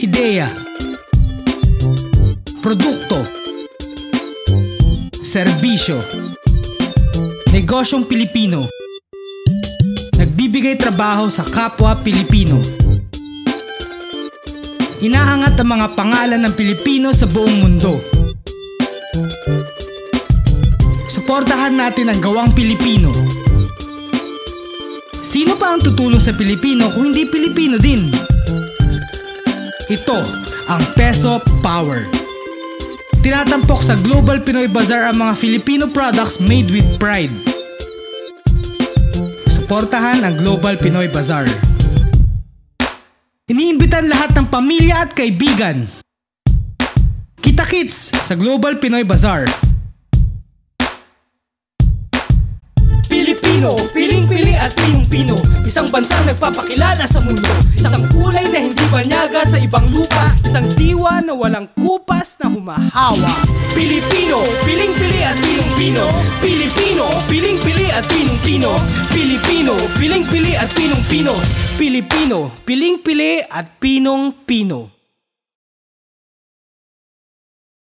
Ideya, produkto, serbisyo, negosyong Pilipino, nagbibigay trabaho sa kapwa Pilipino. Inaangat ang mga pangalan ng Pilipino sa buong mundo. Suportahan natin ang gawang Pilipino. Sino pa ang tutulong sa Pilipino kung hindi Pilipino din? Ito ang Peso Power. Tinatampok sa Global Pinoy Bazaar ang mga Filipino products made with pride. Suportahan ang Global Pinoy Bazaar. Iniimbitan lahat ng pamilya at kaibigan. Kita-kits sa Global Pinoy Bazaar. Pilipino, piling-pili at pinong-pino. Isang bansang nagpapakilala sa mundo. Isang kulay na hindi banyaga sa ibang lupa. Isang diwa na walang kupas na humahawa. Pilipino, piling-pili at pinong-pino. Pilipino, piling-pili at pinong-pino. Pilipino, piling-pili at pinong-pino. Pilipino, piling-pili at pinong-pino.